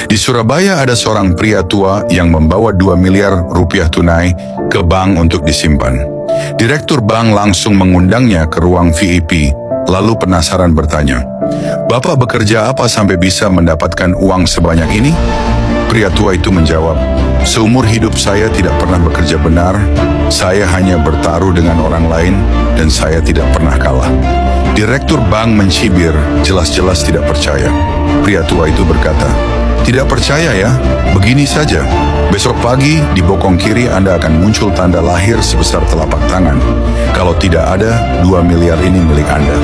Di Surabaya ada seorang pria tua yang membawa 2 miliar rupiah tunai ke bank untuk disimpan. Direktur bank langsung mengundangnya ke ruang VIP, lalu penasaran bertanya, "Bapak bekerja apa sampai bisa mendapatkan uang sebanyak ini?" Pria tua itu menjawab, "Seumur hidup saya tidak pernah bekerja benar, saya hanya bertaruh dengan orang lain dan saya tidak pernah kalah." Direktur bank mencibir, jelas-jelas tidak percaya. Pria tua itu berkata, "Tidak percaya ya? Begini saja. Besok pagi di bokong kiri Anda akan muncul tanda lahir sebesar telapak tangan. Kalau tidak ada, 2 miliar ini milik Anda."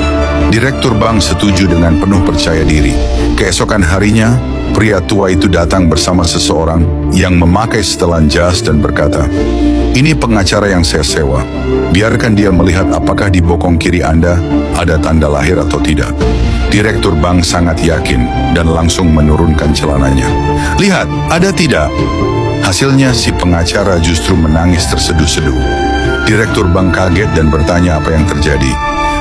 Direktur bank setuju dengan penuh percaya diri. Keesokan harinya, pria tua itu datang bersama seseorang yang memakai setelan jas dan berkata, "Ini pengacara yang saya sewa. Biarkan dia melihat apakah di bokong kiri Anda ada tanda lahir atau tidak." Direktur bank sangat yakin dan langsung menurunkan celananya. "Lihat, ada tidak?" Hasilnya si pengacara justru menangis terseduh-seduh. Direktur bank kaget dan bertanya apa yang terjadi.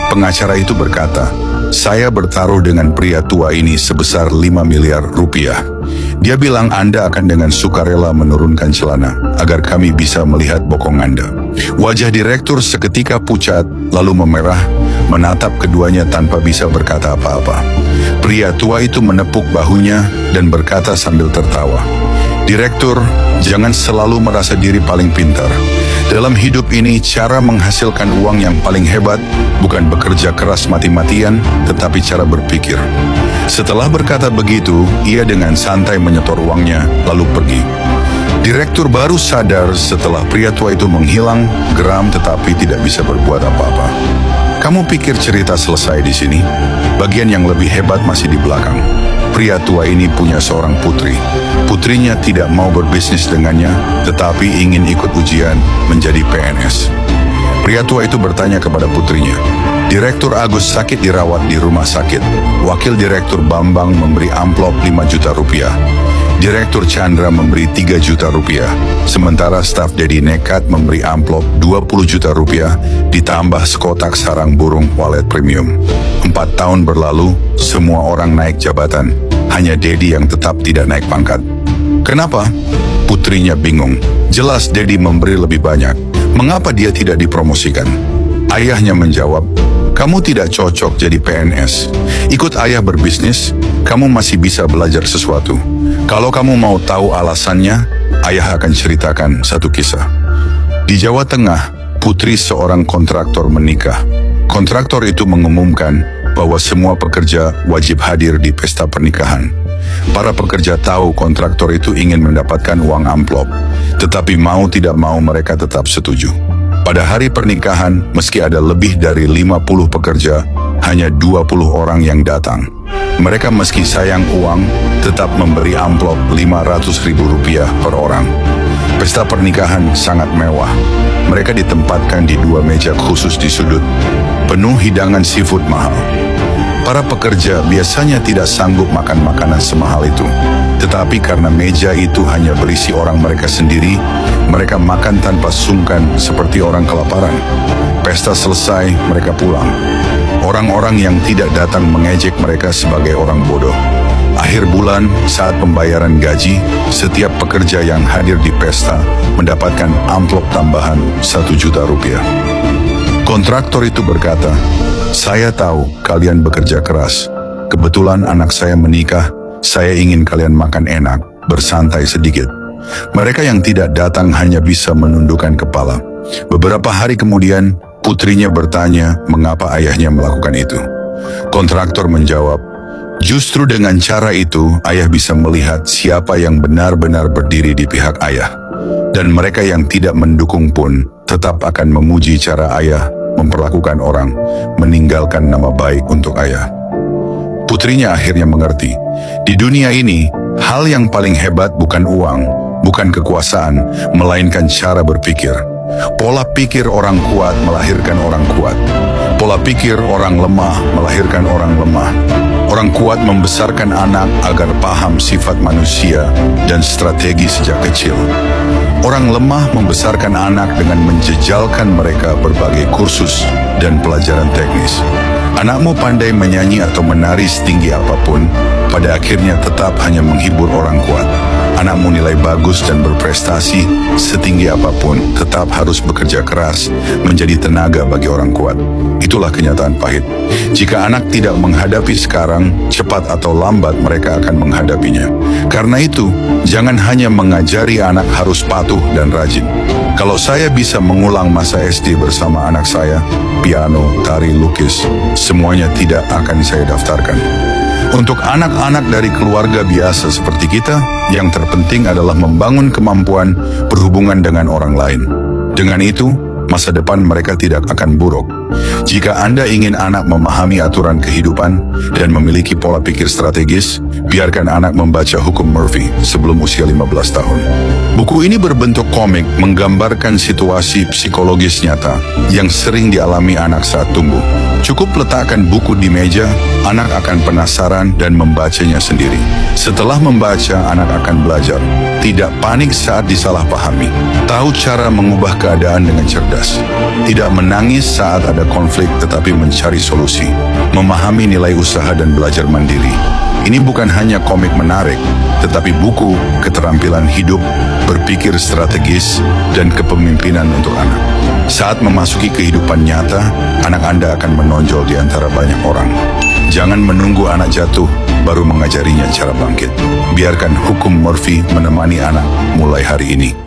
Pengacara itu berkata, "Saya bertaruh dengan pria tua ini sebesar 5 miliar rupiah. Dia bilang Anda akan dengan sukarela menurunkan celana agar kami bisa melihat bokong Anda." Wajah direktur seketika pucat lalu memerah, menatap keduanya tanpa bisa berkata apa-apa. Pria tua itu menepuk bahunya dan berkata sambil tertawa, "Direktur, jangan selalu merasa diri paling pintar. Dalam hidup ini, cara menghasilkan uang yang paling hebat bukan bekerja keras mati-matian, tetapi cara berpikir." Setelah berkata begitu, ia dengan santai menyetor uangnya, lalu pergi. Direktur baru sadar setelah pria tua itu menghilang, geram tetapi tidak bisa berbuat apa-apa. Kamu pikir cerita selesai di sini? Bagian yang lebih hebat masih di belakang. Pria tua ini punya seorang putri. Putrinya tidak mau berbisnis dengannya, tetapi ingin ikut ujian menjadi PNS. Pria tua itu bertanya kepada putrinya, "Direktur Agus sakit dirawat di rumah sakit. Wakil Direktur Bambang memberi amplop 5 juta rupiah. Direktur Chandra memberi 3 juta rupiah. Sementara staf Dedi nekat memberi amplop 20 juta rupiah ditambah sekotak sarang burung walet premium. 4 tahun berlalu, semua orang naik jabatan. Hanya Dedi yang tetap tidak naik pangkat. Kenapa?" Putrinya bingung. Jelas Dedi memberi lebih banyak. Mengapa dia tidak dipromosikan? Ayahnya menjawab, "Kamu tidak cocok jadi PNS. Ikut ayah berbisnis, kamu masih bisa belajar sesuatu. Kalau kamu mau tahu alasannya, ayah akan ceritakan satu kisah." Di Jawa Tengah, putri seorang kontraktor menikah. Kontraktor itu mengumumkan bahwa semua pekerja wajib hadir di pesta pernikahan. Para pekerja tahu kontraktor itu ingin mendapatkan uang amplop, tetapi mau tidak mau mereka tetap setuju. Pada hari pernikahan, meski ada lebih dari 50 pekerja, hanya 20 orang yang datang. Mereka meski sayang uang, tetap memberi amplop 500 ribu rupiah per orang. Pesta pernikahan sangat mewah. Mereka ditempatkan di 2 meja khusus di sudut, penuh hidangan seafood mahal. Para pekerja biasanya tidak sanggup makan makanan semahal itu. Tetapi karena meja itu hanya berisi orang mereka sendiri, mereka makan tanpa sungkan seperti orang kelaparan. Pesta selesai, mereka pulang. Orang-orang yang tidak datang mengejek mereka sebagai orang bodoh. Akhir bulan, saat pembayaran gaji, setiap pekerja yang hadir di pesta mendapatkan amplop tambahan 1 juta rupiah. Kontraktor itu berkata, "Saya tahu kalian bekerja keras. Kebetulan anak saya menikah, saya ingin kalian makan enak, bersantai sedikit." Mereka yang tidak datang hanya bisa menundukkan kepala. Beberapa hari kemudian, putrinya bertanya mengapa ayahnya melakukan itu. Kontraktor menjawab, "Justru dengan cara itu, ayah bisa melihat siapa yang benar-benar berdiri di pihak ayah. Dan mereka yang tidak mendukung pun tetap akan memuji cara ayah memperlakukan orang, meninggalkan nama baik untuk ayah." Putrinya akhirnya mengerti. Di dunia ini, hal yang paling hebat bukan uang, bukan kekuasaan, melainkan cara berpikir. Pola pikir orang kuat melahirkan orang kuat. Pola pikir orang lemah melahirkan orang lemah. Orang kuat membesarkan anak agar paham sifat manusia dan strategi sejak kecil. Orang lemah membesarkan anak dengan menjejalkan mereka berbagai kursus dan pelajaran teknis. Anakmu pandai menyanyi atau menari setinggi apapun, pada akhirnya tetap hanya menghibur orang kuat. kamu nilai bagus dan berprestasi setinggi apapun, tetap harus bekerja keras menjadi tenaga bagi orang kuat. Itulah kenyataan pahit. Jika anak tidak menghadapi sekarang, cepat atau lambat mereka akan menghadapinya. Karena itu, jangan hanya mengajari anak harus patuh dan rajin. Kalau saya bisa mengulang masa SD bersama anak saya, piano, tari, lukis, semuanya tidak akan saya daftarkan. Untuk anak-anak dari keluarga biasa seperti kita, yang terpenting adalah membangun kemampuan berhubungan dengan orang lain. Dengan itu, masa depan mereka tidak akan buruk. Jika Anda ingin anak memahami aturan kehidupan dan memiliki pola pikir strategis, biarkan anak membaca Hukum Murphy sebelum usia 15 tahun. Buku ini berbentuk komik menggambarkan situasi psikologis nyata yang sering dialami anak saat tumbuh. Cukup letakkan buku di meja, anak akan penasaran dan membacanya sendiri. Setelah membaca, anak akan belajar. Tidak panik saat disalahpahami. Tahu cara mengubah keadaan dengan cerdas. Tidak menangis saat ada konflik tetapi mencari solusi. Memahami nilai usaha dan belajar mandiri. Ini bukan hanya komik menarik, tetapi buku keterampilan hidup, berpikir strategis, dan kepemimpinan untuk anak. Saat memasuki kehidupan nyata, anak Anda akan menonjol di antara banyak orang. Jangan menunggu anak jatuh, baru mengajarinya cara bangkit. Biarkan Hukum Murphy menemani anak mulai hari ini.